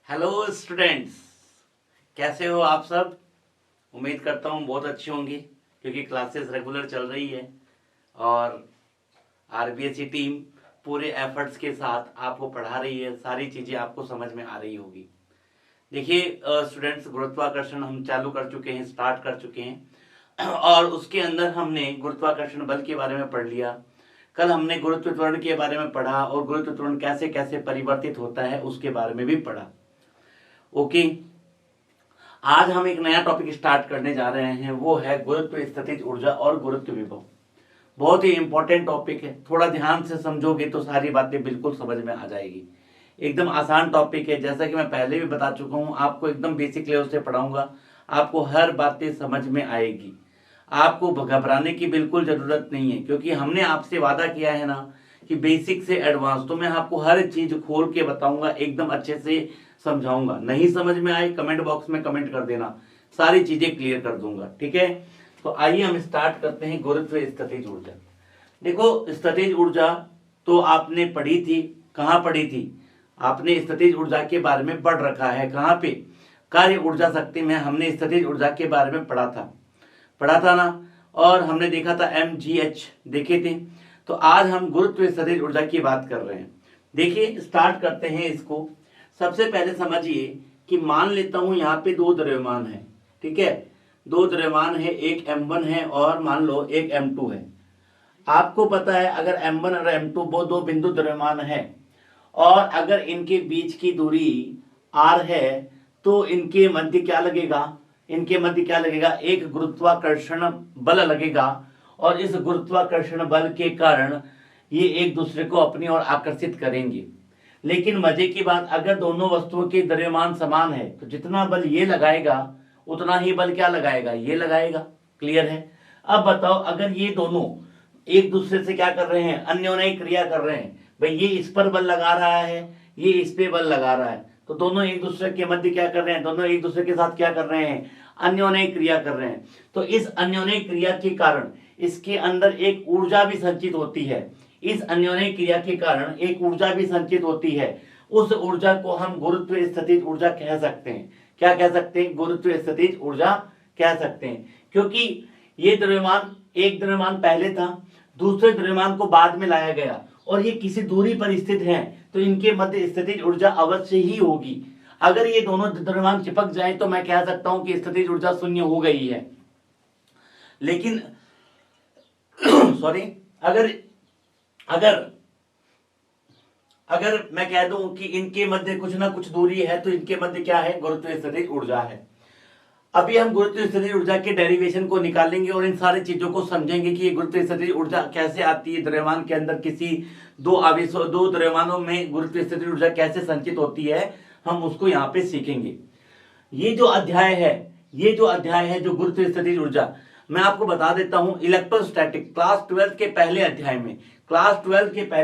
Hello students, कैसे हो आप सब। उम्मीद करता हूँ बहुत अच्छी होंगी क्योंकि क्लासेस रेगुलर चल रही है और आरबीएससी टीम पूरे एफर्ट्स के साथ आपको पढ़ा रही है। सारी चीज़ें आपको समझ में आ रही होगी। देखिए स्टूडेंट्स, गुरुत्वाकर्षण हम चालू कर चुके हैं, स्टार्ट कर चुके हैं और उसके अंदर हमने गुरुत्वाकर्षण बल के बारे में पढ़ लिया। कल हमने गुरुत्व त्वरण के बारे में पढ़ा और गुरुत्व त्वरण कैसे कैसे परिवर्तित होता है उसके बारे में भी पढ़ा। ओके, आज हम एक नया टॉपिक स्टार्ट करने जा रहे हैं, वो है गुरुत्व स्थितिज ऊर्जा और गुरुत्व विभव। बहुत ही इंपॉर्टेंट टॉपिक है, थोड़ा ध्यान से समझोगे तो सारी बातें बिल्कुल समझ में आ जाएगी। एकदम आसान टॉपिक है, जैसा कि मैं पहले भी बता चुका हूं, आपको एकदम बेसिक लेवल से पढ़ाऊंगा, आपको हर बातें समझ में आएगी। आपको घबराने की बिल्कुल जरूरत नहीं है क्योंकि हमने आपसे वादा किया है ना कि बेसिक से एडवांस, तो मैं आपको हर चीज खोल के बताऊंगा, एकदम अच्छे से समझाऊंगा। नहीं समझ में आए कमेंट बॉक्स में कमेंट कर देना, सारी चीजें क्लियर कर दूंगा, ठीक है। तो आइए हम स्टार्ट करते हैं गुरुत्व स्थितिज ऊर्जा। देखो, स्थितिज ऊर्जा तो आपने पढ़ी थी, कहाँ पढ़ी थी आपने? स्थितिज ऊर्जा के बारे में पढ़ रखा है। कहाँ पे? कार्य ऊर्जा शक्ति में हमने स्थितिज ऊर्जा के बारे में पढ़ा था ना। और हमने देखा था MGH देखे थे। तो आज हम गुरुत्व स्थितिज ऊर्जा की बात कर रहे हैं। देखिए, स्टार्ट करते हैं इसको। सबसे पहले समझिए कि मान लेता हूं यहाँ पे दो द्रव्यमान है, ठीक है। दो द्रव्यमान है, एक M1 है और मान लो एक M2 है। आपको पता है अगर M1 और M2 वो दो बिंदु द्रव्यमान है और अगर इनके बीच की दूरी r है तो इनके मध्य क्या लगेगा? एक गुरुत्वाकर्षण बल लगेगा और इस गुरुत्वाकर्षण बल के कारण ये एक दूसरे को अपनी ओर आकर्षित करेंगे। लेकिन मजे की बात, अगर दोनों वस्तुओं के द्रव्यमान समान है तो जितना बल ये लगाएगा उतना ही बल क्या लगाएगा? ये लगाएगा। क्लियर है? अब बताओ, अगर ये दोनों एक दूसरे से क्या कर रहे हैं? अन्योन्य क्रिया कर रहे हैं। भाई, ये इस पर बल लगा रहा है, ये इस पे बल लगा रहा है, तो दोनों एक दूसरे के मध्य क्या कर रहे हैं? दोनों एक दूसरे के साथ क्या कर रहे हैं? अन्योन्य क्रिया कर रहे हैं। तो इस अन्योन्य क्रिया के कारण इसके अंदर एक ऊर्जा भी संचित होती है। इस अन्योन्य क्रिया के कारण एक ऊर्जा भी संचित होती है। उस ऊर्जा को हम गुरुत्व स्थितिज ऊर्जा कह सकते हैं। क्या कह सकते हैं? गुरुत्व स्थितिज ऊर्जा कह सकते हैं। क्योंकि ये द्रव्यमान, एक द्रव्यमान पहले था, दूसरे द्रव्यमान को बाद में लाया गया और ये किसी दूरी पर स्थित हैं, तो इनके मध्य स्थितिज ऊर्जा अवश्य ही होगी। अगर ये दोनों द्रव्यमान चिपक जाए तो मैं कह सकता हूं कि स्थितिज ऊर्जा शून्य हो गई है। लेकिन सॉरी, अगर अगर अगर मैं कह दूं कि इनके मध्य कुछ ना कुछ दूरी है तो इनके मध्य क्या है? गुरुत्व स्थितिज ऊर्जा है। अभी हम गुरुत्व स्थितिज ऊर्जा के डेरिवेशन को निकालेंगे और इन सारी चीजों को समझेंगे कि ये गुरुत्व स्थितिज ऊर्जा कैसे आती है, द्रव्यमान के अंदर किसी दो आवेशों, दो द्रव्यमानों में गुरुत्व स्थितिज ऊर्जा कैसे संचित होती है, हम उसको यहाँ पे सीखेंगे। ये जो अध्याय है जो गुरुत्व स्थितिज ऊर्जा, मैं आपको बता देता हूं, इलेक्ट्रोस्टैटिक क्लास 12 के पहले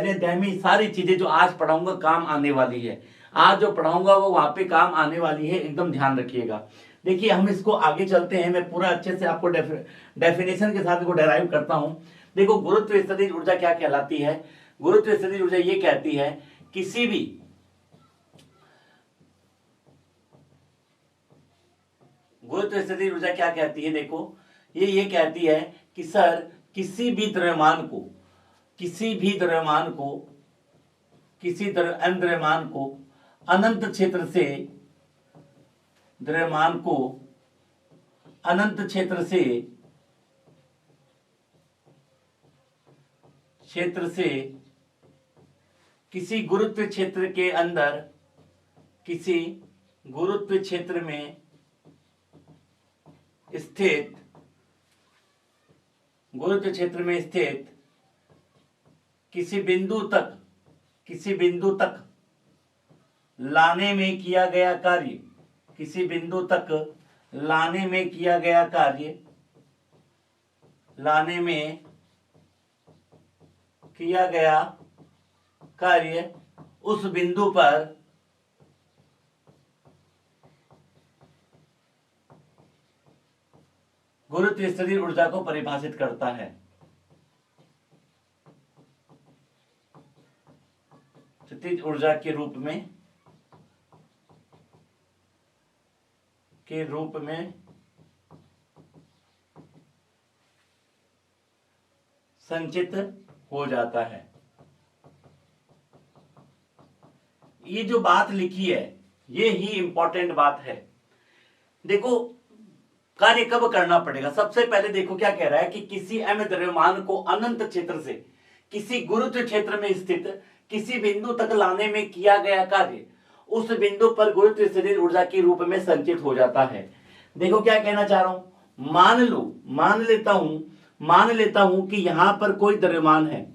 अध्याय में, सारी चीजें जो आज पढ़ाऊंगा काम आने वाली है। आज जो पढ़ाऊंगा वो वहां पे काम आने वाली है, एकदम ध्यान रखिएगा। देखिए, हम इसको आगे चलते हैं, मैं पूरा अच्छे से आपको डेफिनेशन के साथ इसको डेराइव करता हूं। देखो, गुरुत्व स्थितिज ऊर्जा क्या कहलाती है? गुरुत्व स्थितिज ऊर्जा ये कहती है किसी भी गुरुत्व स्थितिज ऊर्जा क्या कहती है? देखो, ये कहती है कि सर, किसी भी द्रव्यमान को द्रव्यमान को अनंत क्षेत्र से द्रव्यमान को अनंत क्षेत्र से किसी गुरुत्व क्षेत्र के अंदर, किसी गुरुत्व क्षेत्र में स्थित किसी बिंदु तक लाने में किया गया कार्य, उस बिंदु पर गुरुत्व स्थितिज ऊर्जा को परिभाषित करता है। स्थितिज ऊर्जा के रूप में के रूप में संचित हो जाता है। ये जो बात लिखी है ये ही इंपॉर्टेंट बात है। देखो कार्य कब करना पड़ेगा, सबसे पहले देखो क्या कह रहा है कि किसी m द्रव्यमान को अनंत क्षेत्र से किसी गुरुत्व क्षेत्र में स्थित किसी बिंदु तक लाने में किया गया कार्य उस बिंदु पर गुरुत्व स्थितिज ऊर्जा के रूप में संचित हो जाता है। देखो क्या कहना चाह रहा हूं, मान लेता हूं कि यहां पर कोई द्रव्यमान है,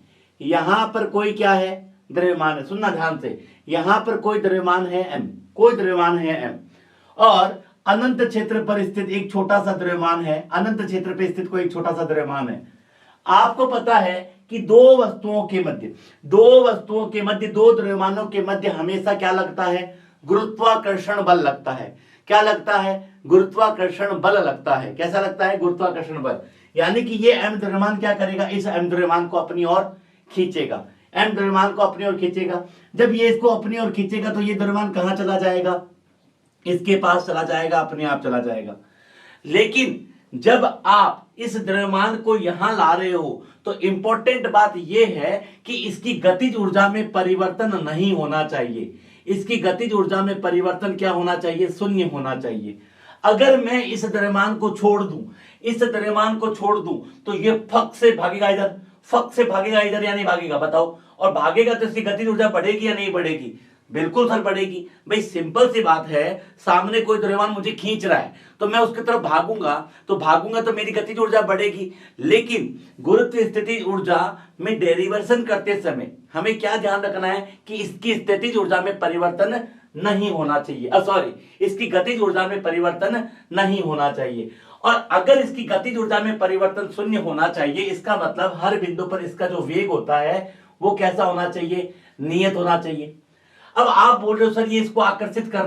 यहां पर कोई क्या है, द्रव्यमान है। सुनना ध्यान से, यहां पर कोई द्रव्यमान है m, कोई द्रव्यमान है m, और अनंत क्षेत्र पर स्थित एक छोटा सा द्रव्यमान है, अनंत क्षेत्र पर स्थित कोई एक छोटा सा द्रव्यमान है। आपको पता है कि दो वस्तुओं के मध्य दो द्रव्यमानों के मध्य हमेशा क्या लगता है, गुरुत्वाकर्षण बल लगता है। क्या लगता है, गुरुत्वाकर्षण बल लगता है। कैसा लगता है, गुरुत्वाकर्षण बल। यानी कि ये m द्रव्यमान क्या करेगा, इस m द्रव्यमान को अपनी ओर खींचेगा, m द्रव्यमान को अपनी ओर खींचेगा। जब ये इसको अपनी ओर खींचेगा तो ये द्रव्यमान कहां चला जाएगा, इसके पास चला जाएगा, अपने आप चला जाएगा। लेकिन जब आप इस द्रव्यमान को यहां ला रहे हो तो इंपॉर्टेंट बात यह है कि इसकी गतिज ऊर्जा में परिवर्तन नहीं होना चाहिए। इसकी गतिज ऊर्जा में परिवर्तन क्या होना चाहिए, शून्य होना चाहिए। अगर मैं इस द्रव्यमान को छोड़ दूं तो ये फक से भागेगा इधर या नहीं भागेगा, बताओ। और भागेगा तो इसकी गतिज ऊर्जा बढ़ेगी या नहीं बढ़ेगी, बिल्कुल सर बढ़ेगी। भाई सिंपल सी बात है, सामने कोई द्रव्यमान मुझे खींच रहा है तो मैं उसकी तरफ भागूंगा तो मेरी गतिज ऊर्जा बढ़ेगी। लेकिन गुरुत्व स्थितिज ऊर्जा में डेरिवेशन करते समय हमें क्या ध्यान रखना है कि इसकी स्थितिज ऊर्जा में परिवर्तन नहीं होना चाहिए, इसकी गतिज ऊर्जा में परिवर्तन नहीं होना चाहिए। और अगर इसकी गतिज ऊर्जा में परिवर्तन शून्य होना चाहिए, इसका मतलब हर बिंदु पर इसका जो वेग होता है वो कैसा होना चाहिए, नियत होना चाहिए। अब आप बोल रहे हो सर ये इसको आकर्षित कर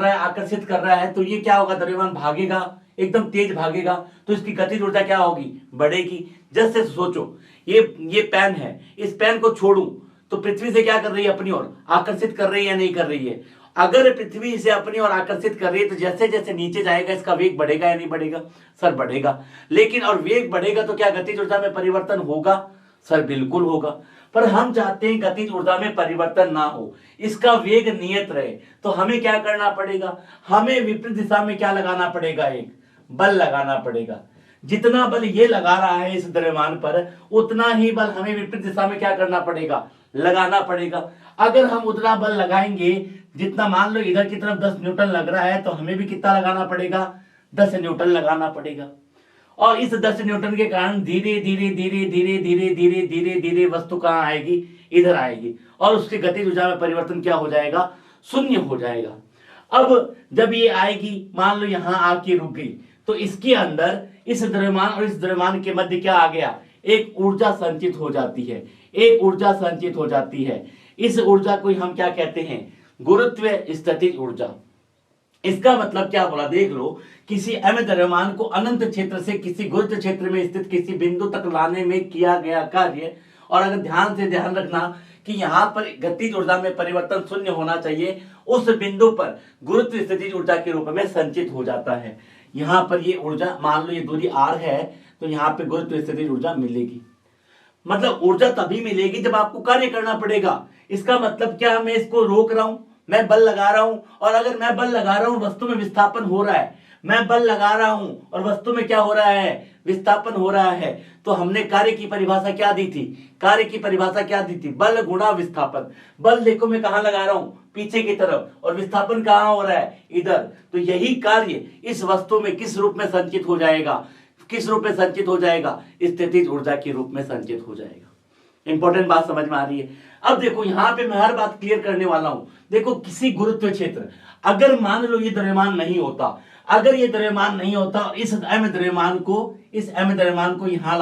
रहा है तो ये क्या होगा, द्रव्यमान भागेगा, एकदम तेज भागेगा, तो इसकी गतिज ऊर्जा क्या होगी, बढ़ेगी। जैसे सोचो ये पेन है, इस पेन को छोड़ूं तो पृथ्वी से क्या कर रही है, अपनी ओर आकर्षित कर रही है या नहीं कर रही है। अगर पृथ्वी इसे अपनी ओर आकर्षित कर रही है तो जैसे जैसे नीचे जाएगा इसका वेग बढ़ेगा या नहीं बढ़ेगा, सर बढ़ेगा। लेकिन और वेग बढ़ेगा तो क्या गतिज ऊर्जा में परिवर्तन होगा, सर बिल्कुल होगा। पर हम चाहते हैं गतिज ऊर्जा में परिवर्तन ना हो, इसका वेग नियत रहे। तो हमें क्या करना पड़ेगा, हमें विपरीत दिशा में क्या लगाना पड़ेगा, एक बल लगाना पड़ेगा। जितना बल ये लगा रहा है इस द्रव्यमान पर उतना ही बल हमें विपरीत दिशा में क्या करना पड़ेगा, लगाना पड़ेगा। अगर हम उतना बल लगाएंगे जितना, मान लो इधर की तरफ 10 न्यूटन लग रहा है तो हमें भी कितना लगाना पड़ेगा, 10 न्यूटन लगाना पड़ेगा। और इस 10 न्यूटन के कारण धीरे धीरे वस्तु कहां आएगी, इधर आएगी, और उसकी गतिज ऊर्जा में परिवर्तन क्या हो जाएगा, शून्य हो जाएगा। अब जब ये आएगी, मान लो यहां आके रुक गई, तो इसके अंदर इस द्रव्यमान और इस द्रव्यमान के मध्य क्या आ गया, एक ऊर्जा संचित हो जाती है, एक ऊर्जा संचित हो जाती है। इस ऊर्जा को हम क्या कहते हैं, गुरुत्व स्थितिज ऊर्जा। इसका मतलब क्या बोला, देख लो, किसी m द्रव्यमान को अनंत क्षेत्र से किसी गुरुत्व क्षेत्र में स्थित किसी बिंदु तक लाने में किया गया कार्य। और अगर ध्यान रखना कि यहां पर गतिज ऊर्जा में परिवर्तन शून्य होना चाहिए, उस बिंदु पर गुरुत्व स्थितिज ऊर्जा के रूप में संचित हो जाता है। यहां पर ये ऊर्जा, मान लो ये दूरी r है तो यहाँ पे गुरुत्व स्थितिज ऊर्जा मिलेगी। मतलब ऊर्जा तभी मिलेगी जब आपको कार्य करना पड़ेगा। इसका मतलब क्या, मैं इसको रोक रहा हूं, मैं बल लगा रहा हूं, और अगर मैं बल लगा रहा हूं वस्तु में विस्थापन हो रहा है, मैं बल लगा रहा हूं और वस्तु में क्या हो रहा है, विस्थापन हो रहा है, तो हमने कार्य की परिभाषा क्या दी थी, बल गुणा विस्थापन। बल देखो मैं कहां लगा रहा हूं, पीछे की तरफ, और विस्थापन कहां हो रहा है, इधर। तो यही कार्य इस वस्तु में किस रूप में संचित हो जाएगा, स्थितिज ऊर्जा के रूप में संचित हो जाएगा। इंपॉर्टेंट बात समझ में आ रही है। अब देखो यहां पे मैं हर बात क्लियर करने वाला हूं। देखो किसी गुरुत्व क्षेत्र, अगर मान लो ये द्रव्यमान नहीं होता, अगर ये द्रव्यमान नहीं होता और इस m द्रव्यमान को यहां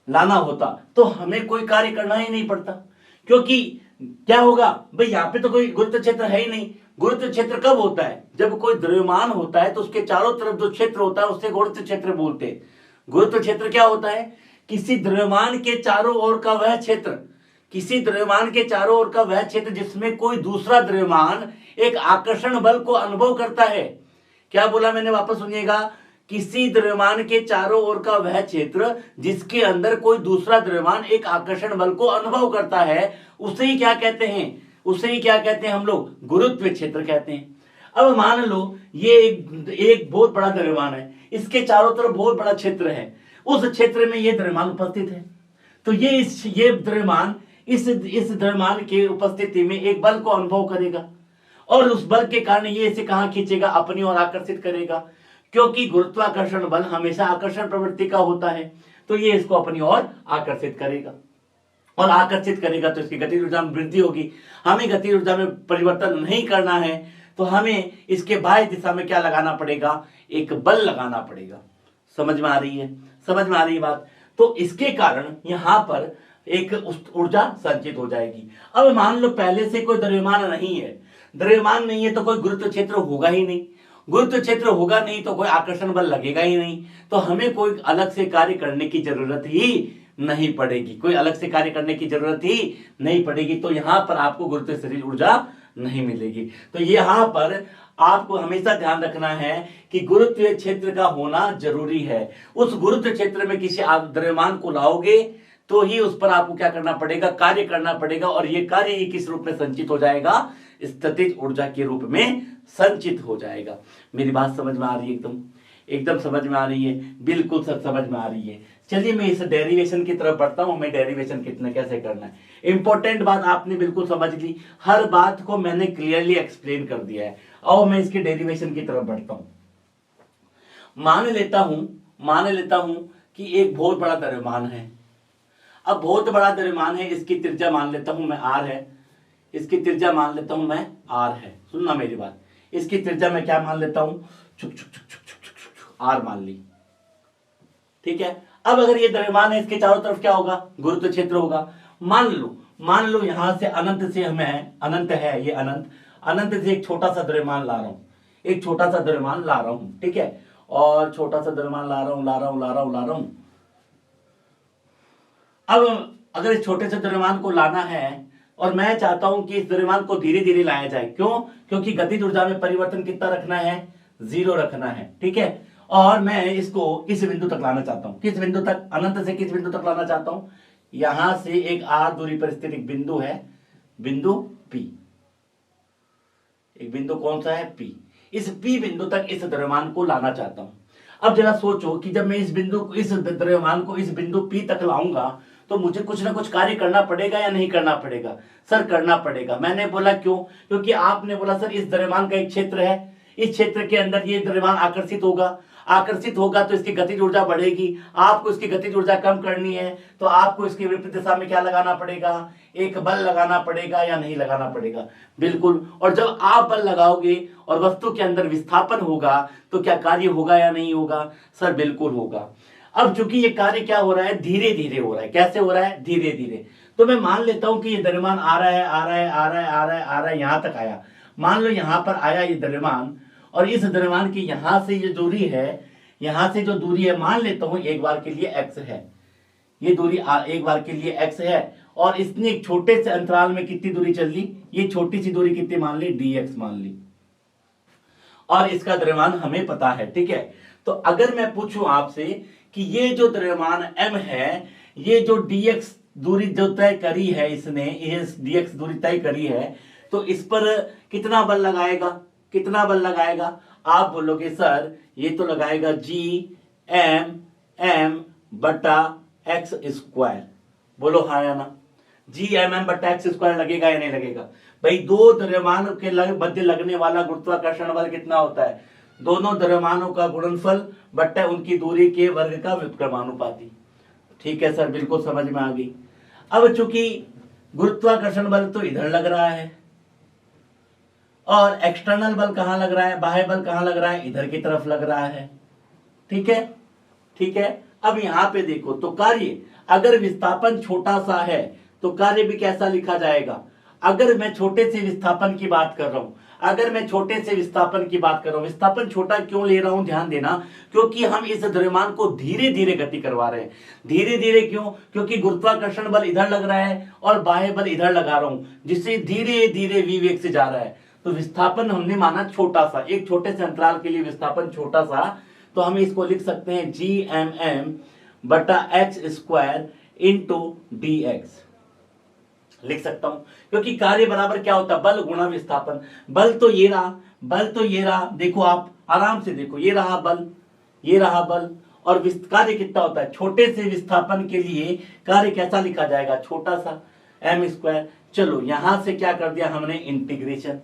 लाना होता तो हमें कोई कार्य करना ही नहीं पड़ता। क्योंकि क्या होगा भाई, यहाँ पे तो कोई गुरुत्व क्षेत्र है ही नहीं। गुरुत्व क्षेत्र कब होता है, जब कोई द्रव्यमान होता है तो उसके चारों तरफ जो क्षेत्र होता है उससे गुरुत्व क्षेत्र बोलते हैं। गुरुत्व क्षेत्र क्या होता है, किसी द्रव्यमान के चारों ओर का वह क्षेत्र जिसमें कोई दूसरा द्रव्यमान एक आकर्षण बल को अनुभव करता है। क्या बोला मैंने, वापस सुनिएगा। किसी द्रव्यमान के चारों ओर का वह क्षेत्र जिसके अंदर कोई दूसरा द्रव्यमान एक आकर्षण बल को अनुभव करता है, उसे ही क्या कहते हैं, उसे ही क्या कहते हैं हम लोग, गुरुत्व क्षेत्र कहते हैं। अब मान लो ये एक बहुत बड़ा द्रव्यमान है, इसके चारों तरफ बहुत बड़ा क्षेत्र है, उस क्षेत्र में ये द्रव्यमान उपस्थित है, तो ये द्रव्यमान इस द्रव्यमान के उपस्थिति में एक बल को अनुभव करेगा और उस बल के कारण ये इसे कहां खींचेगा, अपनी ओर आकर्षित करेगा, क्योंकि गुरुत्वाकर्षण बल हमेशा आकर्षण प्रवृत्ति का होता है, तो ये इसको अपनी ओर आकर्षित करेगा और आकर्षित करेगा तो इसकी गतिज ऊर्जा में वृद्धि होगी। हमें गतिज ऊर्जा में परिवर्तन नहीं करना है, तो हमें इसके बाह्य दिशा में क्या लगाना पड़ेगा, एक बल लगाना पड़ेगा। समझ में आ रही है, समझ में आ रही है बात। तो इसके कारण यहां पर एक ऊर्जा संचित हो जाएगी। अब मान लो पहले से कोई द्रव्यमान नहीं है, द्रव्यमान नहीं है तो कोई गुरुत्व क्षेत्र होगा ही नहीं, गुरुत्व क्षेत्र होगा नहीं तो कोई आकर्षण बल लगेगा ही नहीं, तो हमें कोई अलग से कार्य करने की जरूरत ही नहीं पड़ेगी, कोई अलग से कार्य करने की जरूरत ही नहीं पड़ेगी। तो यहां पर आपको गुरुत्वाकर्षण ऊर्जा नहीं मिलेगी। तो यहां पर आपको हमेशा ध्यान रखना है कि गुरुत्वीय क्षेत्र का होना जरूरी है। उस गुरुत्व क्षेत्र में किसी आप द्रव्यमान को लाओगे तो ही उस पर आपको क्या करना पड़ेगा, कार्य करना पड़ेगा, और ये कार्य ही किस रूप में संचित हो जाएगा, स्थितिज ऊर्जा के रूप में संचित हो जाएगा। मेरी बात समझ में आ रही है, एकदम समझ में आ रही है, बिल्कुल सब समझ में आ रही है। चलिए मैं इस डेरिवेशन की तरफ बढ़ता हूं, मैं डेरिवेशन कितना कैसे करना है। इंपॉर्टेंट बात आपने बिल्कुल समझ ली, हर बात को मैंने क्लियरली एक्सप्लेन कर दिया है। और मैं इसके डेरिवेशन की तरफ बढ़ता हूं। मान लेता हूं कि एक बहुत बड़ा द्रव्यमान है। अब बहुत बड़ा द्रव्यमान है, इसकी त्रिज्या मान लेता हूं मैं r है, इसकी त्रिज्या मान लेता हूं मैं r है। सुनना मेरी बात, इसकी त्रिज्या मैं क्या मान लेता हूं, r मान ली, ठीक है। अब अगर ये द्रव्यमान है, इसके चारों तरफ क्या होगा, गुरुत्व क्षेत्र होगा। मान लो यहां से अनंत से हमें, अनंत है ये, अनंत से एक छोटा सा द्रव्यमान ला रहा हूं, एक छोटा सा द्रव्यमान ला रहा हूं, ठीक है। और छोटा सा द्रव्यमान ला रहा हूं। अब अगर इस छोटे से द्रव्यमान को लाना है और मैं चाहता हूं कि इस द्रव्यमान को धीरे धीरे लाया जाए, क्यों, क्योंकि गतिज ऊर्जा में परिवर्तन कितना रखना है, 0 रखना है, ठीक है। और मैं इसको इस बिंदु तक लाना चाहता हूं, किस बिंदु तक, अनंत से किस बिंदु तक लाना चाहता हूं, यहां से एक r दूरी पर स्थित एक बिंदु है, बिंदु P, एक बिंदु कौन सा है, P। इस P बिंदु तक इस द्रव्यमान को लाना चाहता हूं। अब जरा सोचो कि जब मैं इस द्रव्यमान को इस बिंदु P तक लाऊंगा तो मुझे कुछ ना कुछ कार्य करना पड़ेगा या नहीं करना पड़ेगा, सर करना पड़ेगा। मैंने बोला क्यों, क्योंकि आपने बोला सर इस द्रव्यमान का एक क्षेत्र है, इस क्षेत्र के अंदर ये द्रव्यमान आकर्षित होगा तो इसकी गतिज ऊर्जा बढ़ेगी। आपको इसकी गतिज ऊर्जा कम करनी है तो आपको इसकी विपरीत दिशा में क्या लगाना पड़ेगा, एक बल लगाना पड़ेगा या नहीं लगाना पड़ेगा, बिल्कुल। और जब आप बल लगाओगे और वस्तु के अंदर विस्थापन होगा तो क्या कार्य होगा या नहीं होगा, सर बिल्कुल होगा। अब चूंकि ये कार्य क्या हो रहा है, धीरे धीरे हो रहा है, कैसे हो रहा है, धीरे धीरे। तो मैं मान लेता हूं कि ये द्रव्यमान आ रहा है, यहां तक आया। मान लो यहां पर आया ये द्रव्यमान, और इस द्रव्यमान की यहां से ये दूरी है, यहां से जो दूरी है मान लेता हूं एक बार के लिए x है, ये दूरी एक बार के लिए x है, और इसने एक छोटे से अंतराल में कितनी दूरी चल ली, ये छोटी सी दूरी कितनी मान ली, dx मान ली, और इसका द्रव्यमान हमें पता है, ठीक है। तो अगर मैं पूछूं आपसे कि ये जो द्रव्यमान m है, ये जो dx दूरी जो तय करी है इसने, ये dx दूरी तय करी है, तो इस पर कितना बल लगाएगा, आप बोलोगे सर ये तो लगाएगा Gmm बटा x स्क्वायर। बोलो हाँ या ना, Gmm बटा x स्क्वायर लगेगा या नहीं लगेगा। भाई दो द्रव्यमान के मध्य लगने वाला गुरुत्वाकर्षण बल कितना होता है, दोनों द्रव्यमानों का गुणनफल बटा उनकी दूरी के वर्ग का व्युत्क्रमानुपाती। ठीक है सर, बिल्कुल समझ में आ गई। अब चूंकि गुरुत्वाकर्षण बल तो इधर लग रहा है और एक्सटर्नल बल कहां लग रहा है, बाह्य बल कहां लग रहा है, इधर की तरफ लग रहा है, ठीक है, ठीक है। अब यहां पे देखो तो कार्य, अगर विस्थापन छोटा सा है तो कार्य भी कैसा लिखा जाएगा। अगर मैं छोटे से विस्थापन की बात कर रहा हूं, विस्थापन छोटा क्यों ले रहा हूं, ध्यान देना, क्योंकि हम इस द्रव्यमान को धीरे धीरे गति करवा रहे हैं। धीरे धीरे क्यों, क्योंकि गुरुत्वाकर्षण बल इधर लग रहा है और बाह्य बल इधर लगा रहा हूं, जिससे धीरे धीरे v वेग से जा रहा है। तो विस्थापन हमने माना छोटा सा, एक छोटे से अंतराल के लिए विस्थापन छोटा सा, तो हम इसको लिख सकते हैं GMM बटा x² इंटू dx लिख सकता हूं, क्योंकि कार्य बराबर क्या होता है, बल गुणा विस्थापन। बल तो ये रहा, बल तो ये रहा, देखो आप आराम से देखो, ये रहा बल, ये रहा बल, और कार्य कितना होता है, छोटे से विस्थापन के लिए कार्य कैसा लिखा जाएगा, छोटा सा m²। चलो यहां से क्या कर दिया हमने, इंटीग्रेशन,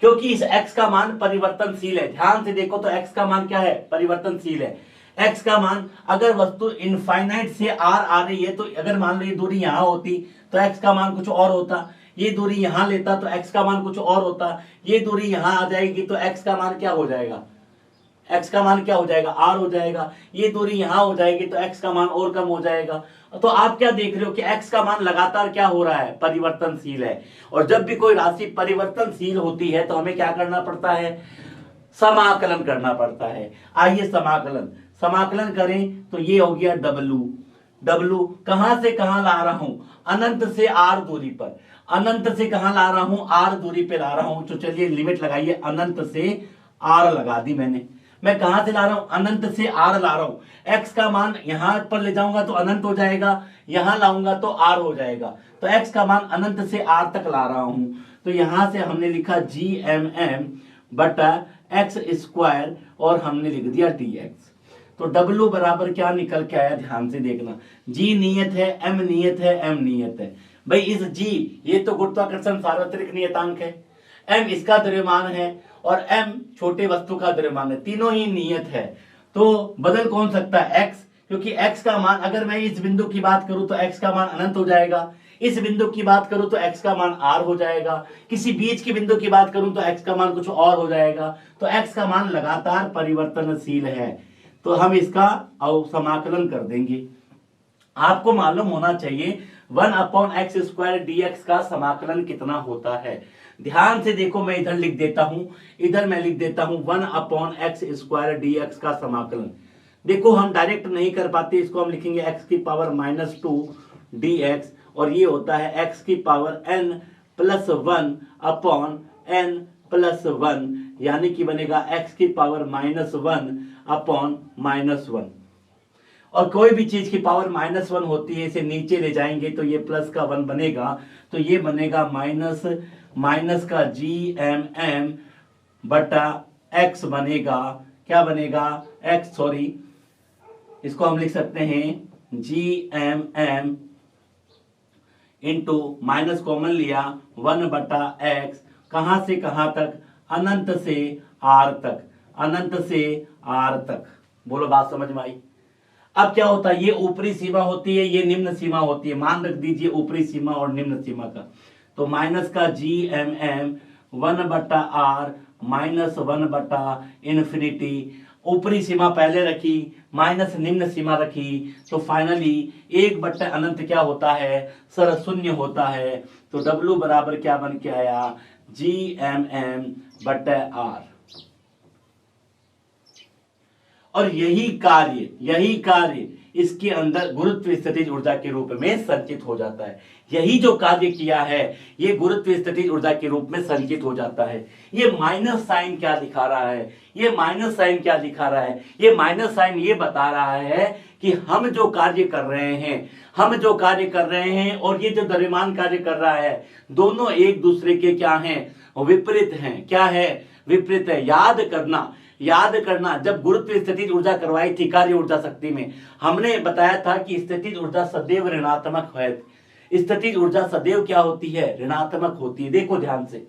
क्योंकि इस x का मान परिवर्तनशील है, ध्यान से देखो तो x का मान क्या है, परिवर्तनशील है। x का मान अगर वस्तु इनफाइनाइट से r आ रही है, तो अगर मान लो ये दूरी यहां होती तो x का मान कुछ और होता, ये दूरी यहां लेता तो x का मान कुछ और होता, ये दूरी यहां आ जाएगी तो x का मान क्या हो जाएगा, x का मान क्या हो जाएगा, r हो जाएगा, ये दूरी यहां हो जाएगी तो x का मान और कम हो जाएगा। तो आप क्या देख रहे हो कि x का मान लगातार क्या हो रहा है, परिवर्तनशील है। और जब भी कोई राशि परिवर्तनशील होती है तो हमें क्या करना पड़ता है, समाकलन करना पड़ता है। आइए समाकलन करें तो ये हो गया W कहां से कहां ला रहा हूं, अनंत से r दूरी पर, अनंत से कहां ला रहा हूं, r दूरी पे ला रहा हूं। तो चलिए लिमिट लगाइए, अनंत से r लगा दी मैंने। मैं कहां से ला रहा हूं, अनंत से r ला रहा हूं। x का मान यहां पर ले जाऊंगा तो अनंत हो जाएगा, यहां लाऊंगा तो r हो जाएगा, तो x का मान अनंत से r तक ला रहा हूं। तो यहां से हमने लिखा GMM बटा x² और हमने लिख दिया dx। तो W बराबर क्या निकल के आया, ध्यान से देखना, G नियत है, M नियत है, M नियत है। भाई इस G, ये तो गुरुत्वाकर्षण सार्वत्रिक नियतांक है, M इसका द्रव्यमान है और M छोटे वस्तु का द्रव्यमान है, तीनों ही नियत है। तो बदल कौन सकता है, x, क्योंकि x का मान, अगर मैं इस बिंदु की बात करूं तो x का मान अनंत हो जाएगा, इस बिंदु की बात करूं तो x का मान r हो जाएगा, किसी बीच की बिंदु की बात करूं तो x का मान कुछ और हो जाएगा। तो x का मान लगातार परिवर्तनशील है, तो हम इसका समाकलन कर देंगे। आपको मालूम होना चाहिए 1/x² dx का समाकलन कितना होता है। ध्यान से देखो, मैं इधर लिख देता हूं, इधर मैं लिख देता हूं 1/x² dx का समाकलन। देखो हम डायरेक्ट नहीं कर पाते, इसको हम लिखेंगे x⁻² dx, और ये होता है x⁻n+1/n+1, यानी कि बनेगा x⁻−1/-1। और कोई भी चीज की पावर -1 होती है, इसे नीचे ले जाएंगे तो ये प्लस का 1 बनेगा, तो ये बनेगा माइनस का GMM बटा x बनेगा, क्या बनेगा, x, सॉरी, इसको हम लिख सकते हैं GMM इंटू माइनस कॉमन लिया 1/x, कहां से कहां तक, अनंत से r तक, अनंत से r तक। बोलो बात समझ में आई। अब क्या होता है, ये ऊपरी सीमा होती है, ये निम्न सीमा होती है, मान रख दीजिए ऊपरी सीमा और निम्न सीमा का। तो माइनस का GMM 1/r -1/∞, ऊपरी सीमा पहले रखी, माइनस निम्न सीमा रखी, तो फाइनली 1/अनंत क्या होता है, सर शून्य होता है। तो W बराबर क्या बन के आया, GMM बटा r। और यही कार्य इसके अंदर गुरुत्व स्थितिज ऊर्जा के रूप में संचित हो जाता है। यही जो कार्य किया है ये गुरुत्व स्थितिज ऊर्जा के रूप में संचित हो जाता है। ये माइनस साइन क्या दिखा रहा है, ये माइनस साइन क्या दिखा रहा है, ये माइनस साइन ये बता रहा है कि हम जो कार्य कर रहे हैं और ये जो द्रव्यमान कार्य कर रहा है, दोनों एक दूसरे के क्या हैं, विपरीत हैं। क्या है, विपरीत है। याद करना जब गुरुत्व स्थितिज ऊर्जा करवाई थी कार्य ऊर्जा शक्ति में, हमने बताया था कि स्थितिज ऊर्जा सदैव ऋणात्मक है। स्थितिज ऊर्जा सदैव क्या होती है, ऋणात्मक होती है। देखो ध्यान से,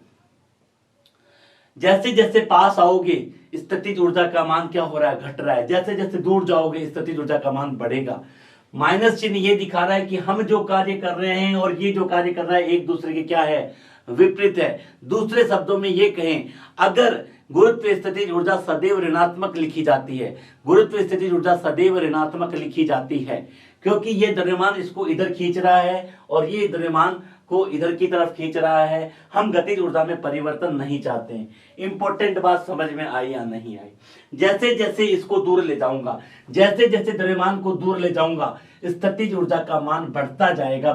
जैसे जैसे पास आओगे स्थितिज ऊर्जा का मान क्या हो रहा है, घट रहा है। जैसे जैसे दूर जाओगे स्थितिज ऊर्जा का मान बढ़ेगा। माइनस चिन्ह ये दिखा रहा है कि हम जो कार्य कर रहे हैं और ये जो कार्य कर रहा है एक दूसरे के क्या है, विपरीत है। दूसरे शब्दों में ये कहें, अगर गुरुत्व स्थितिज ऊर्जा सदैव ऋणात्मक लिखी जाती है, गुरुत्व स्थितिज ऊर्जा सदैव ऋणात्मक लिखी जाती है क्योंकि ये द्रव्यमान इसको इधर खींच रहा है और ये द्रव्यमान को इधर की तरफ खींच रहा है। हम गतिज ऊर्जा में परिवर्तन नहीं चाहते हैं। इंपॉर्टेंट बात समझ में आई या नहीं आई। जैसे जैसे इसको दूर ले जाऊंगा, जैसे जैसे द्रव्यमान को दूर ले जाऊंगा, स्थितिज ऊर्जा का मान बढ़ता जाएगा।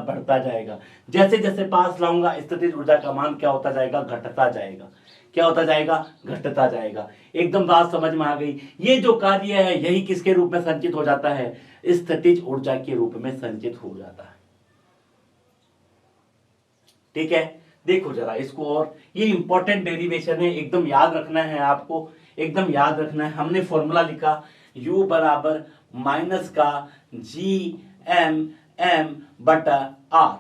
जैसे जैसे पास लाऊंगा स्थितिज ऊर्जा का मान क्या होता जाएगा, घटता जाएगा। क्या होता जाएगा, घटता जाएगा। एकदम बात समझ में आ गई। ये जो कार्य है यही किसके रूप में संचित हो जाता है, स्थितिज ऊर्जा के रूप में संचित हो जाता है। ठीक है, देखो जरा इसको, और ये इंपॉर्टेंट डेरिवेशन है, एकदम याद रखना है आपको, एकदम याद रखना है। हमने फॉर्मूला लिखा U बराबर माइनस का GMM बटा R,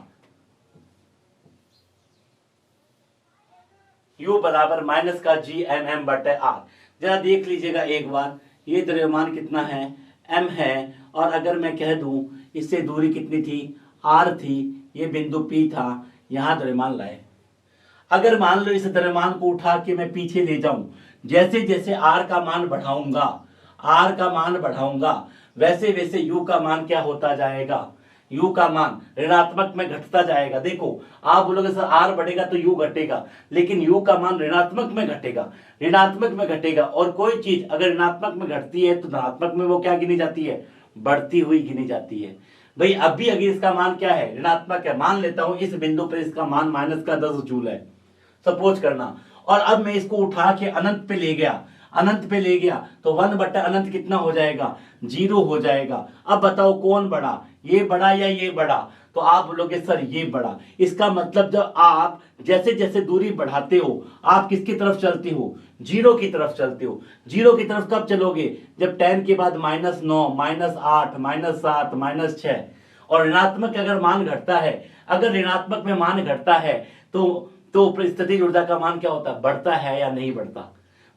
U बराबर माइनस का GMM बटा R। जरा देख लीजिएगा एक बार, ये द्रव्यमान कितना है, M है, और अगर मैं कह दूं इससे दूरी कितनी थी, R थी, ये बिंदु P था, यहां द्रव्यमान लाए। अगर मान लो इस द्रव्यमान को उठा के मैं पीछे ले जाऊं, जैसे जैसे R का मान बढ़ाऊंगा, R का मान बढ़ाऊंगा, वैसे वैसे U का मान क्या होता जाएगा, U का मान ऋणात्मक में घटता जाएगा। देखो आप बोलोगे सर R बढ़ेगा तो U घटेगा, लेकिन U का मान ऋणात्मक में घटेगा, ऋणात्मक में घटेगा। और कोई चीज अगर ऋणात्मक में घटती है तो धनात्मक में वो क्या गिनी जाती है, बढ़ती हुई गिनी जाती है। भाई अभी अगर इसका मान क्या है, ऋणात्मक है, मान लेता हूं इस बिंदु पर इसका मान माइनस का 10 जूल है, सपोज करना, और अब मैं इसको उठा के अनंत पे ले गया, अनंत पे ले गया तो 1 बटा अनंत कितना हो जाएगा, 0 हो जाएगा। अब बताओ कौन बड़ा, ये बड़ा या ये बड़ा, तो आप बोलोगे सर ये बड़ा। इसका मतलब जब आप जैसे जैसे दूरी बढ़ाते हो आप किसकी तरफ चलते हो, 0 की तरफ चलते हो। 0 की तरफ कब चलोगे, जब 10 के बाद -9, -8, -7, -6। और ऋणात्मक अगर मान घटता है, अगर ऋणात्मक में मान घटता है तो स्थितिज ऊर्जा का मान क्या होता है, बढ़ता है या नहीं बढ़ता,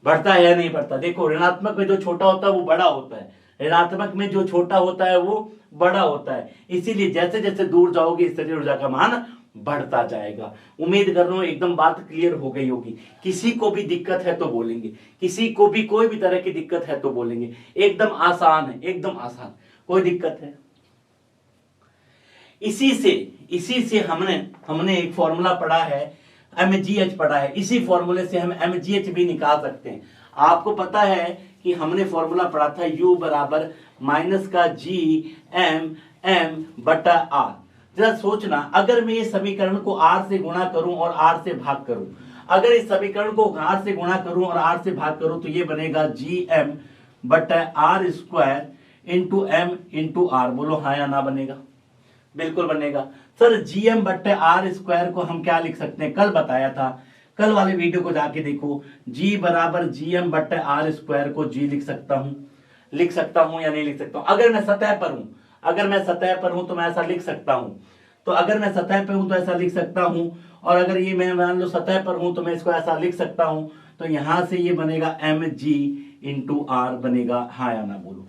बढ़ता है या नहीं बढ़ता। देखो ऋणात्मक में जो छोटा होता है वो बड़ा होता है, ऋणात्मक में जो छोटा होता है वो बड़ा होता है। इसीलिए जैसे जैसे दूर जाओगे स्थितिज ऊर्जा का मान बढ़ता जाएगा। उम्मीद कर रहा हूं एकदम बात क्लियर हो गई होगी। किसी को भी दिक्कत है तो बोलेंगे, किसी को भी कोई भी तरह की दिक्कत है तो बोलेंगे। एकदम आसान है, एकदम आसान, कोई दिक्कत है। इसी से हमने एक फॉर्मूला पढ़ा है, mgh पढ़ा है, इसी फॉर्मूले से हम mgh भी निकाल सकते हैं। आपको पता है कि हमने फॉर्मूला पढ़ा था U बराबर माइनस का GMM बटा R। जरा सोचना, अगर मैं इस समीकरण को R से गुणा करूं और R से भाग करूं, अगर इस समीकरण को R से गुणा करूं और R से भाग करूं तो ये बनेगा GM बटा R square into M into R। बोलो हाँ या ना बनेगा, बिल्कुल बनेगा। सर GM बट्टे R स्क्वायर को हम क्या लिख सकते हैं, कल बताया था, कल वाले वीडियो को जाके देखो। G बराबर GM बट्टे R स्क्वायर को G लिख सकता हूं या नहीं लिख सकता हूं। अगर मैं सतह पर हूं, अगर मैं सतह पर हूं तो मैं ऐसा लिख सकता हूं, तो अगर मैं सतह पर हूं तो ऐसा लिख सकता हूं। और अगर ये मैं मान लो सतह पर हूं तो मैं इसको ऐसा लिख सकता हूं। तो यहां से ये बनेगा mg इंटू R बनेगा, हाँ या ना बोलो।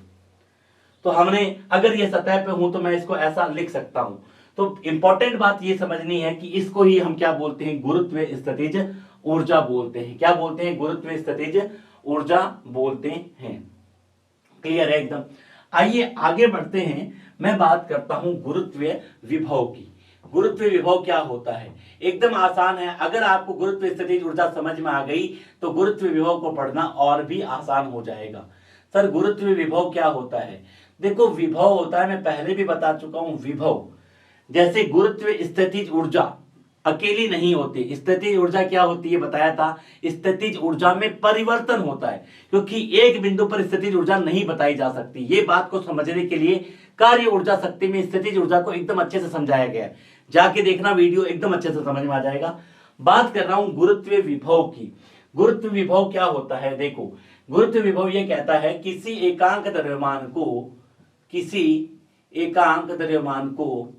तो हमने अगर ये सतह पे हूं तो मैं इसको ऐसा लिख सकता हूं। तो इंपॉर्टेंट बात ये समझनी है कि इसको ही हम क्या बोलते हैं, गुरुत्व स्थितिज ऊर्जा बोलते हैं। क्या बोलते हैं, गुरुत्व स्थितिज ऊर्जा बोलते हैं। क्लियर है एकदम। आइए आगे बढ़ते हैं, मैं बात करता हूं गुरुत्व विभव की। गुरुत्व विभव क्या होता है, एकदम आसान है। अगर आपको गुरुत्व स्थितिज ऊर्जा समझ में आ गई तो गुरुत्व विभव को पढ़ना और भी आसान हो जाएगा। सर गुरुत्व विभव क्या होता है, देखो विभव होता है, मैं पहले भी बता चुका हूं, विभव जैसे गुरुत्व स्थितिज ऊर्जा अकेली नहीं होती। स्थितिज ऊर्जा क्या होती है बताया था, स्थितिज ऊर्जा में परिवर्तन होता है, क्योंकि एक बिंदु पर स्थितिज ऊर्जा नहीं बताई जा सकती। ये बात को समझने के लिए कार्य ऊर्जा शक्ति में स्थितिज ऊर्जा को एकदम अच्छे से समझाया गया है, जाके देखना वीडियो, एकदम अच्छे से समझ में आ जाएगा। बात कर रहा हूं गुरुत्व विभव की। गुरुत्व विभव क्या होता है, देखो गुरुत्व विभव ये कहता है किसी एकांक द्रव्यमान को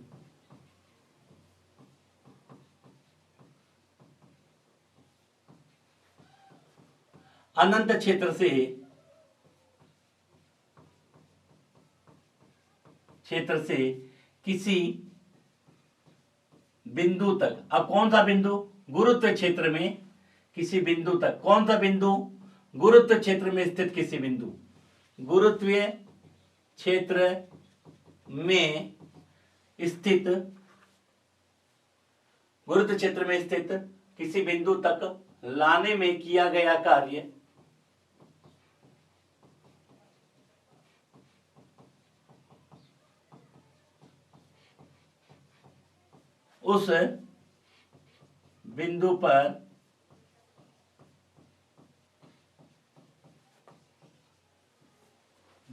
अनंत क्षेत्र से किसी बिंदु तक, अब कौन सा बिंदु, गुरुत्व क्षेत्र में किसी बिंदु तक, कौन सा बिंदु, गुरुत्व क्षेत्र में स्थित किसी बिंदु, गुरुत्व क्षेत्र में स्थित, गुरुत्व क्षेत्र में स्थित किसी बिंदु तक लाने में किया गया कार्य उस बिंदु पर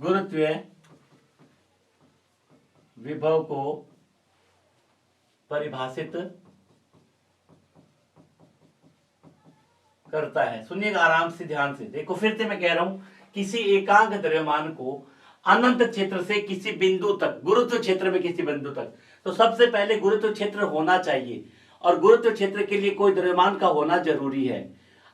गुरुत्वीय विभव को परिभाषित करता है। सुनिएगा आराम से, ध्यान से देखो, फिर से मैं कह रहा हूं, किसी एकांक द्रव्यमान को अनंत क्षेत्र से किसी बिंदु तक, गुरुत्व क्षेत्र में किसी बिंदु तक, तो सबसे पहले गुरुत्व क्षेत्र होना चाहिए, और गुरुत्व क्षेत्र के लिए कोई द्रव्यमान का होना जरूरी है।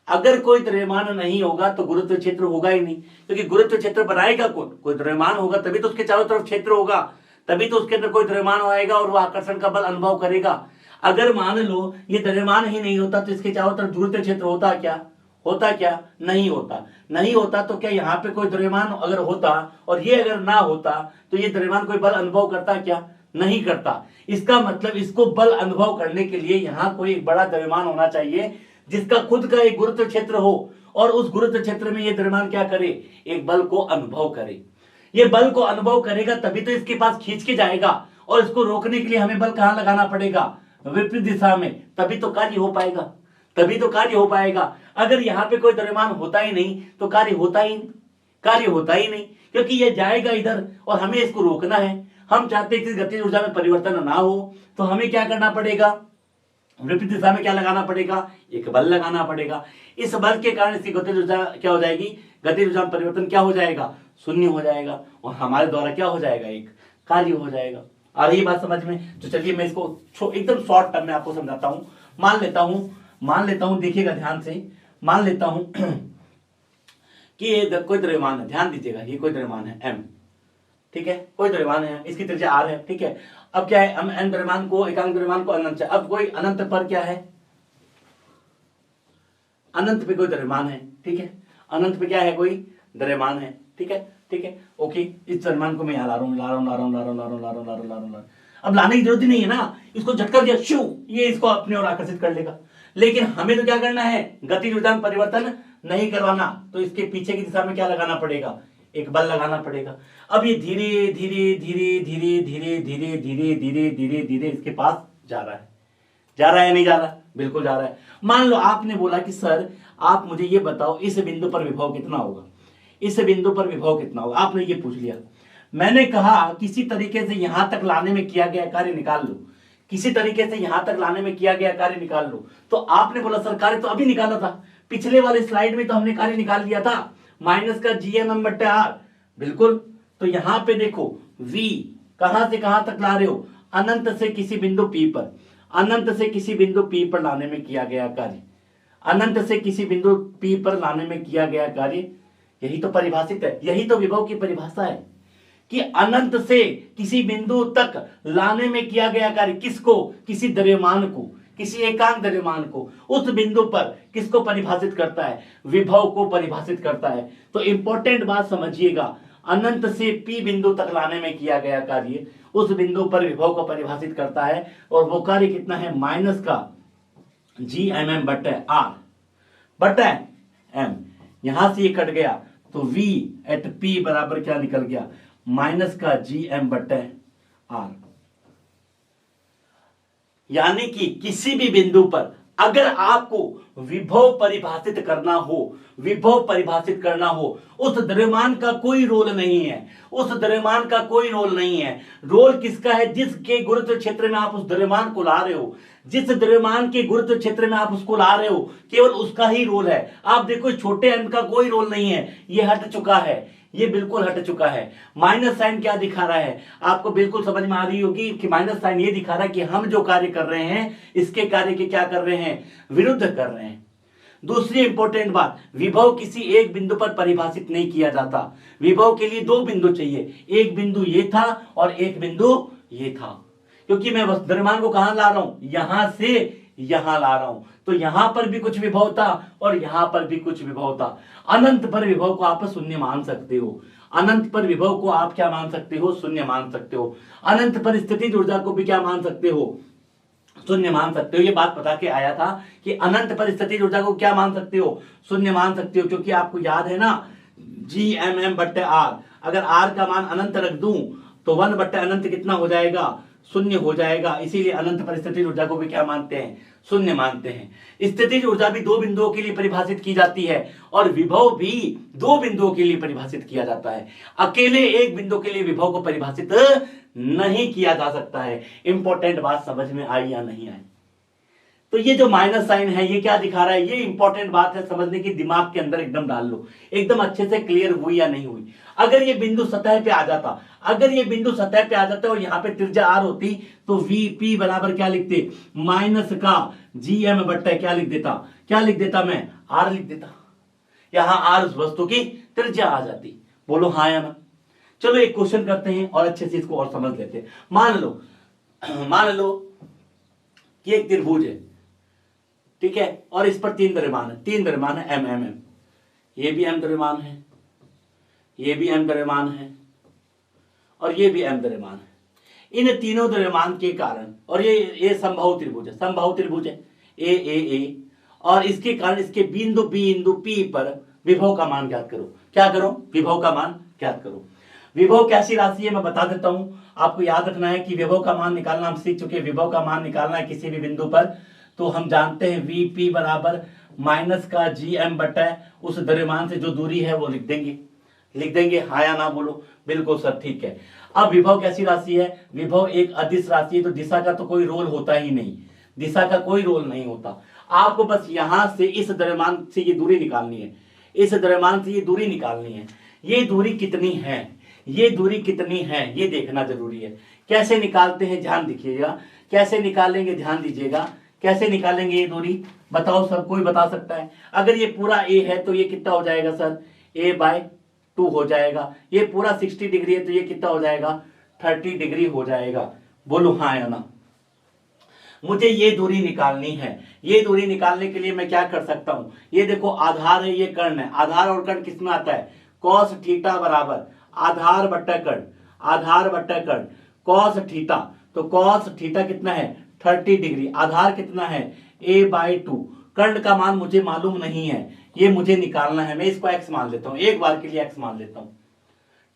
अगर कोई द्रव्यमान नहीं होगा तो गुरुत्व क्षेत्र होगा ही नहीं, क्योंकि गुरुत्व क्षेत्र बनाएगा कौन? कोई द्रव्यमान होगा, तभी तो उसके चारों तरफ क्षेत्र होगा, तभी तो उसके अंदर कोई द्रव्यमान आएगा और वो आकर्षण का बल अनुभव करेगा। अगर मान लो ये द्रव्यमान ही नहीं होता तो इसके चारों तरफ गुरुत्व क्षेत्र होता क्या? होता क्या? नहीं होता। नहीं होता तो क्या यहाँ पे कोई द्रव्यमान अगर होता और ये अगर ना होता तो ये द्रव्यमान कोई बल अनुभव करता क्या? नहीं करता। इसका मतलब इसको बल अनुभव करने के लिए यहाँ कोई एक बड़ा द्रव्यमान होना चाहिए जिसका खुद का एक गुरुत्व क्षेत्र हो, और उस गुरुत्व क्षेत्र में ये द्रव्यमान क्या करे? एक बल को अनुभव करे। ये बल को अनुभव करेगा तभी तो इसके पास खींच के जाएगा, और इसको रोकने के लिए हमें बल कहां लगाना पड़ेगा? विपरीत दिशा में, तभी तो कार्य हो पाएगा, तभी तो कार्य हो पाएगा। अगर यहाँ पे कोई द्रव्यमान होता ही नहीं तो कार्य होता ही नहीं, कार्य होता ही नहीं, क्योंकि ये जाएगा इधर और हमें इसको रोकना है। हम चाहते हैं कि गतिज ऊर्जा में परिवर्तन ना हो, तो हमें क्या करना पड़ेगा? विपरीत दिशा में क्या लगाना पड़ेगा? एक बल लगाना पड़ेगा। इस बल के कारण इसकी गतिज ऊर्जा क्या हो जाएगी? गतिज ऊर्जा में परिवर्तन क्या हो जाएगा? शून्य हो जाएगा, और हमारे द्वारा क्या हो जाएगा? एक कार्य हो जाएगा। आ रही बात समझ में? तो चलिए मैं इसको एकदम शॉर्ट टर्म में आपको समझाता हूं। मान लेता हूं, देखिएगा ध्यान से, मान लेता हूं कि ये कोई द्रव्यमान है, ध्यान दीजिएगा, ये कोई द्रव्यमान है m, ठीक है, कोई द्रव्यमान है, इसकी त्रिज्या r है, ठीक है। अब क्या है, हम n द्रव्यमान को, एकांक द्रव्यमान को अनंत, अब कोई अनंत पर क्या है? अनंत पे कोई द्रव्यमान है, ठीक है, अनंत पे क्या है? कोई द्रव्यमान है, ठीक है, ठीक है, ओके। इस द्रव्यमान को मैं यहाँ ला रहा हूँ, अब लाने की जरूरत ही नहीं है ना, इसको झटका दिया, शू, ये इसको अपनी ओर आकर्षित कर लेगा। लेकिन हमें तो क्या करना है? गतिज ऊर्जा में परिवर्तन नहीं करवाना, तो इसके पीछे की दिशा में क्या लगाना पड़ेगा? एक बल लगाना पड़ेगा। अब ये धीरे धीरे धीरे धीरे धीरे धीरे धीरे धीरे धीरे धीरे इसके पास जा रहा है, जा रहा है या नहीं जा रहा? बिल्कुल जा रहा है। मान लो आपने बोला कि सर आप मुझे ये बताओ इस बिंदु पर विभव कितना होगा, इस बिंदु पर विभव कितना होगा, आपने ये पूछ लिया। मैंने कहा किसी तरीके से यहां तक लाने में किया गया कार्य निकाल लो, किसी तरीके से यहां तक लाने में किया गया कार्य निकाल लो। तो आपने बोला सर कार्य तो अभी निकाला था, पिछले वाले स्लाइड में तो हमने कार्य निकाल लिया था, माइनस का GMM/r, बिल्कुल। तो यहां पे देखो v कहां से कहां तक ला रहे हो? अनंत से किसी बिंदु P पर, अनंत से किसी बिंदु P पर लाने में किया गया कार्य, अनंत से किसी बिंदु P पर लाने में किया गया कार्य, यही तो परिभाषित है, यही तो विभव की परिभाषा है कि अनंत से किसी बिंदु तक लाने में किया गया कार्य। किसको? किसी द्रव्यमान को, किसी एकांक द्रव्यमान को, उस बिंदु पर किसको परिभाषित करता है? विभव को परिभाषित करता है। तो इंपॉर्टेंट बात समझिएगा, अनंत से P बिंदु तक लाने में किया गया कार्य उस बिंदु पर विभव को परिभाषित करता है, और वो कार्य कितना है? माइनस का GMM/r बटा m। यहां से ये कट गया तो v एट P बराबर क्या निकल गया? माइनस का GM/r। यानी कि किसी भी बिंदु पर अगर आपको विभव परिभाषित करना हो, विभव परिभाषित करना हो, उस द्रव्यमान का कोई रोल नहीं है, उस द्रव्यमान का कोई रोल नहीं है। रोल किसका है? जिसके गुरुत्व क्षेत्र में आप उस द्रव्यमान को ला रहे हो, जिस द्रव्यमान के गुरुत्व क्षेत्र में आप उसको ला रहे हो, केवल उसका ही रोल है। आप देखो छोटे n का कोई रोल नहीं है, ये हट चुका है, ये बिल्कुल हट चुका है। माइनस साइन क्या दिखा रहा है? आपको बिल्कुल समझ में आ रही होगी कि माइनस साइन ये दिखा रहा है कि हम जो कार्य कर रहे हैं इसके कार्य के क्या कर रहे हैं? विरुद्ध कर रहे हैं। दूसरी इंपॉर्टेंट बात, विभव किसी एक बिंदु पर परिभाषित नहीं किया जाता। विभव के लिए दो बिंदु चाहिए, एक बिंदु ये था और एक बिंदु ये था, क्योंकि मैं द्रव्यमान को कहां ला रहा हूं? यहां से यहां ला रहा हूं, तो यहां पर भी कुछ विभव था और यहां पर भी कुछ विभव था। अनंत पर विभव को आप शून्य मान सकते हो, अनंत पर विभव को आप क्या मान सकते हो? शून्य मान सकते हो। अनंत पर स्थितिज ऊर्जा को भी क्या मान सकते हो? शून्य मान सकते हो। ये बात बता के आया था कि अनंत पर स्थितिज ऊर्जा को क्या मान सकते हो? शून्य मान सकते हो, क्योंकि आपको याद है ना GMM/r, अगर r का मान अनंत रख दूं तो 1/अनंत कितना हो जाएगा? शून्य हो जाएगा। इसीलिए अनंत पर स्थितिज ऊर्जा को भी क्या मानते हैं, शून्य मानते हैं। स्थितिज ऊर्जा भी दो बिंदुओं के लिए परिभाषित की जाती है और विभव भी दो बिंदुओं के लिए परिभाषित किया जाता है। अकेले एक बिंदु के लिए विभव को परिभाषित नहीं किया जा सकता है। इंपॉर्टेंट बात समझ में आई या नहीं आई? तो ये जो माइनस साइन है ये क्या दिखा रहा है, ये इंपॉर्टेंट बात है समझने की, दिमाग के अंदर एकदम डाल लो, एकदम अच्छे से क्लियर हुई या नहीं हुई। अगर ये बिंदु सतह पे आ जाता, अगर ये बिंदु सतह पे आ जाता और यहाँ पे त्रिज्या आर होती तो वीपी बराबर क्या लिखते, माइनस का जीएम बट्टा क्या लिख देता, क्या लिख देता मैं, आर लिख देता। यहां आर उस वस्तु की त्रिज्या आ जाती। बोलो हाँ या ना। चलो एक क्वेश्चन करते हैं और अच्छे से इसको और समझ लेते हैं। मान लो कि एक त्रिभुज है, ठीक है, और इस पर तीन द्रव्यमान है एम एम एम, ये भी एम द्रव्यमान है, ये भी एम द्रव्यमान है और ये भी एम द्रव्यमान है। इन तीनों द्रव्यमान के कारण, और ये समबाहु त्रिभुज है ए और इसके कारण इसके बिंदु पी पर विभव का मान ज्ञात करो। क्या करो, विभव का मान ज्ञात करो। विभव कैसी राशि है मैं बता देता हूं। आपको याद रखना है कि विभव का मान निकालना हम सीख चुके हैं। विभव का मान निकालना है किसी भी बिंदु पर तो हम जानते हैं वीपी बराबर माइनस का जीएम बटा उस द्रव्यमान से जो दूरी है वो लिख देंगे। हाँ या ना बोलो। बिल्कुल सर, ठीक है। अब विभव कैसी राशि है, विभव एक अदिश राशि है तो दिशा का तो कोई रोल होता ही नहीं, दिशा का कोई रोल नहीं होता। आपको बस यहां से इस द्रव्यमान से ये दूरी निकालनी है, इस द्रव्यमान से ये दूरी निकालनी है। ये दूरी कितनी है, ये दूरी कितनी है ये देखना जरूरी है। कैसे निकालते हैं ध्यान दीजिएगा, कैसे निकालेंगे ध्यान दीजिएगा। कैसे निकालेंगे ये दूरी बताओ सर, कोई बता सकता है? अगर ये पूरा ए है तो ये कितना हो जाएगा सर, a/2 हो जाएगा। ये पूरा 60 डिग्री है तो ये कितना हो जाएगा, 30 डिग्री हो जाएगा। बोलो हाँ या ना। मुझे ये दूरी निकालनी है। ये दूरी निकालने के लिए मैं क्या कर सकता हूं, ये देखो आधार है, ये कर्ण है। आधार और कर्ण किसमें आता है, कॉस थीटा बराबर आधार बट्टा कर्ण कॉस थीटा। तो कॉस थीटा कितना है, 30 डिग्री। आधार कितना है, a/2। कर्ण का मान मुझे मालूम नहीं है, ये मुझे निकालना है। मैं इसको x मान लेता हूं, एक बार के लिए x मान लेता हूं,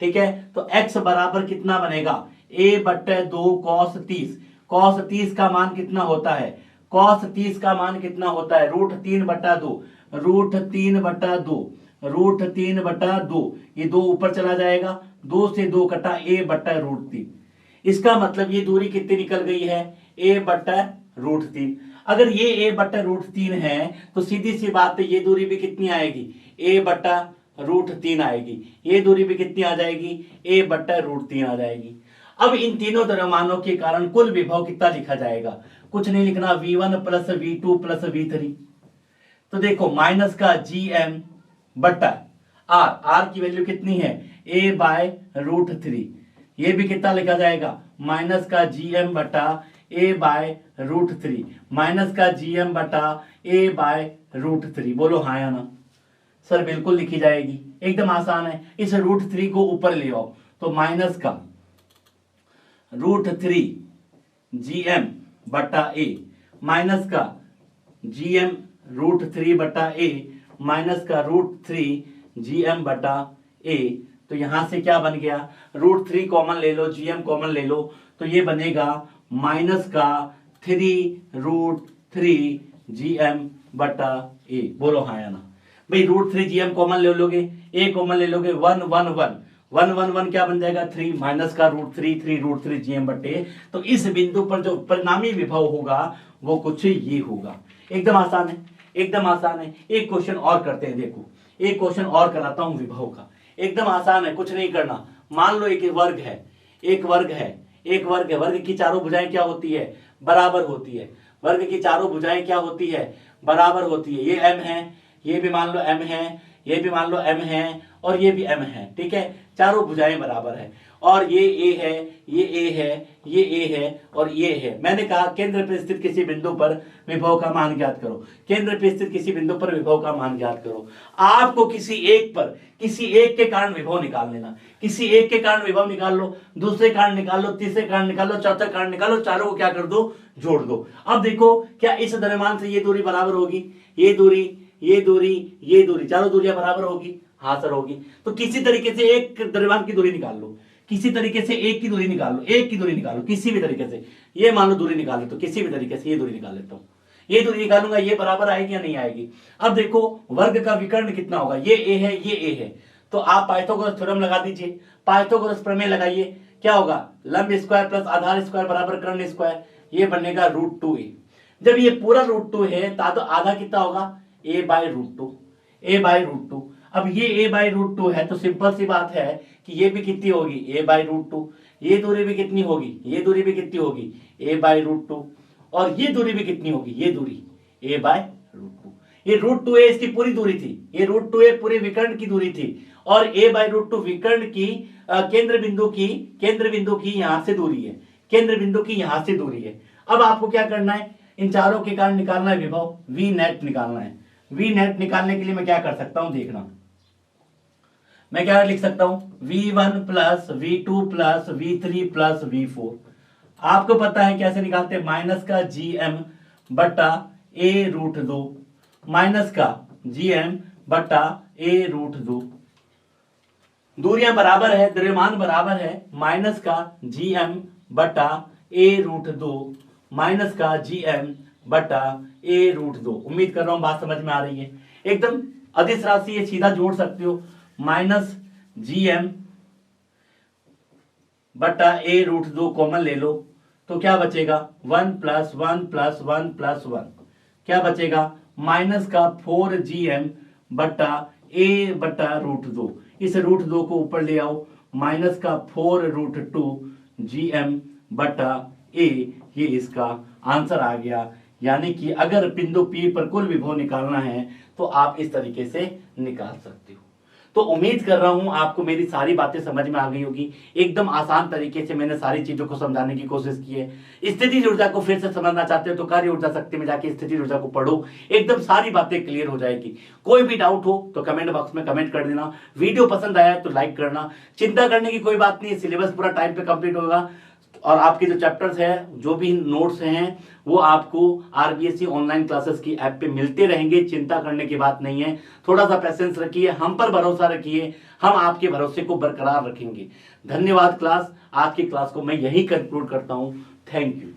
ठीक है। तो x बराबर कितना बनेगा, a/2 cos 30। cos 30 का मान कितना होता है, cos 30 का मान कितना होता है, √3/2 √3/2 ये 2 ऊपर चला जाएगा, 2 से 2 कटा a/√3। इसका मतलब ये दूरी कितनी निकल गई है, a/√3। अगर ये a/√3 है तो सीधी सी बात है ये दूरी भी कितनी आएगी, a/√3 आएगी। ये दूरी भी कितनी आ जाएगी, a/√3 आ जाएगी। अब इन तीनों द्रव्यमानों के कारण कुल विभव कितना लिखा जाएगा, कुछ नहीं लिखना, v1 + v2 + v3। तो देखो माइनस का gm बट्टा r की वैल्यू कितनी है, a/√3। ये भी कितना लिखा जाएगा, माइनस का gm बटा a/√3 माइनस का gm बटा a/√3। बोलो हाँ या ना। सर बिल्कुल लिखी जाएगी, एकदम आसान है। इस √3 को ऊपर ले आओ तो माइनस का √3 gm बटा a माइनस का gm √3 बटा a माइनस का √3 gm बटा a। तो यहां से क्या बन गया, √3 कॉमन ले लो, gm कॉमन ले लो, तो ये बनेगा माइनस का 3√3 gm बटा a। बोलो हाँ या ना। भाई √3 gm कॉमन ले लोगे, a कॉमन ले लोगे, 1 क्या बन जाएगा, 3 माइनस का √3 gm बटे। तो इस बिंदु पर जो परिणामी विभव होगा वो कुछ ये होगा। एकदम आसान है, एकदम आसान है। एक क्वेश्चन और करते हैं, देखो एक क्वेश्चन और कराता हूं विभव का, एकदम आसान है, कुछ नहीं करना। मान लो एक वर्ग है, वर्ग की चारों भुजाएं क्या होती है, बराबर होती है। वर्ग की चारों भुजाएं क्या होती है, बराबर होती है। ये m है, ये भी मान लो m है, ये भी मान लो m है और ये भी m है, ठीक है। चारों भुजाएं बराबर है और ये a है, ये a है, ये a है और ये है। मैंने कहा केंद्र पर स्थित किसी बिंदु पर विभव का मान ज्ञात करो, केंद्र पर स्थित किसी बिंदु पर विभव का मान ज्ञात करो। आपको किसी एक के कारण विभव निकाल लेना, किसी एक के कारण विभव निकाल लो, दूसरे कारण निकाल लो, तीसरे कारण निकाल लो, चौथा कारण निकालो, चारों को क्या कर दो, जोड़ दो। अब देखो क्या इस द्रव्यमान से ये दूरी बराबर होगी, ये दूरी, चारों दूरियां बराबर होगी, हाँ सर होगी। तो किसी तरीके से एक द्रव्यमान की दूरी निकाल लो, किसी तरीके से एक की दूरी निकाल लो, एक की दूरी निकालो किसी भी तरीके से। ये मान लो दूरी निकालो तो किसी भी तरीके से ये दूरी निकाल लेता हूं, ये दूरी निकालूंगा, ये बराबर आएगी या नहीं आएगी। अब देखो वर्ग का विकर्ण कितना होगा, ये a है ये a है, तो आप पाइथागोरस थ्योरम लगा दीजिए, पाइथागोरस प्रमेय लगाइए, क्या होगा लंब स्क्वायर प्लस आधार स्क्वायर बराबर कर्ण स्क्वायर, ये बनेगा √2a। जब ये पूरा √2 है तो आधा कितना होगा a/√2, a/√2। अब ये a/√2 है तो सिंपल सी बात है कि ये भी कितनी होगी a/√2, ये दूरी भी कितनी होगी, ये दूरी भी कितनी होगी a/√2, और ये दूरी भी कितनी होगी, ये दूरी a/√2। ये √2a इसकी पूरी दूरी थी, ये √2a पूरे विकर्ण की दूरी थी, और a/√2 विकर्ण की केंद्र बिंदु की यहां से दूरी है, केंद्र बिंदु की यहां से दूरी है। अब आपको क्या करना है, इन चारों के कारण निकालना है विभव, v नेट निकालना है। v नेट निकालने के लिए मैं क्या कर सकता हूं, देखना मैं क्या लिख सकता हूं, v1 plus v2 plus v3 plus v4। आपको पता है कैसे निकालते हैं, माइनस का gm बटा a√2, माइनस का gm बटा a√2, दूरियां बराबर है, द्रव्यमान बराबर है, माइनस का gm बटा a√2, माइनस का gm बटा a√2। उम्मीद कर रहा हूं बात समझ में आ रही है, एकदम अदिश राशि ये सीधा जोड़ सकते हो, माइनस gm बटा a√2 कॉमन ले लो तो क्या बचेगा 1 प्लस 1 प्लस 1 प्लस 1, क्या बचेगा माइनस का 4gm बटा a/√2, इस √2 को ऊपर ले आओ, माइनस का 4√2 gm बटा a, ये इसका आंसर आ गया। यानी कि अगर बिंदु P पर कुल विभव निकालना है तो आप इस तरीके से निकाल सकते हो। तो उम्मीद कर रहा हूं आपको मेरी सारी बातें समझ में आ गई होगी, एकदम आसान तरीके से मैंने सारी चीजों को समझाने की कोशिश की है। स्थितिज ऊर्जा को फिर से समझना चाहते हो तो कार्य ऊर्जा शक्ति में जाके स्थितिज ऊर्जा को पढ़ो, एकदम सारी बातें क्लियर हो जाएगी। कोई भी डाउट हो तो कमेंट बॉक्स में कमेंट कर देना, वीडियो पसंद आया तो लाइक करना, चिंता करने की कोई बात नहीं है, सिलेबस पूरा टाइम पे कंप्लीट होगा, और आपके जो चैप्टर्स है, जो भी नोट्स हैं, वो आपको आरबीएससी ऑनलाइन क्लासेस की ऐप पे मिलते रहेंगे, चिंता करने की बात नहीं है। थोड़ा सा पेशेंस रखिए, हम पर भरोसा रखिए, हम आपके भरोसे को बरकरार रखेंगे। धन्यवाद क्लास, आज की क्लास को मैं यही कंक्लूड करता हूं। Thank you.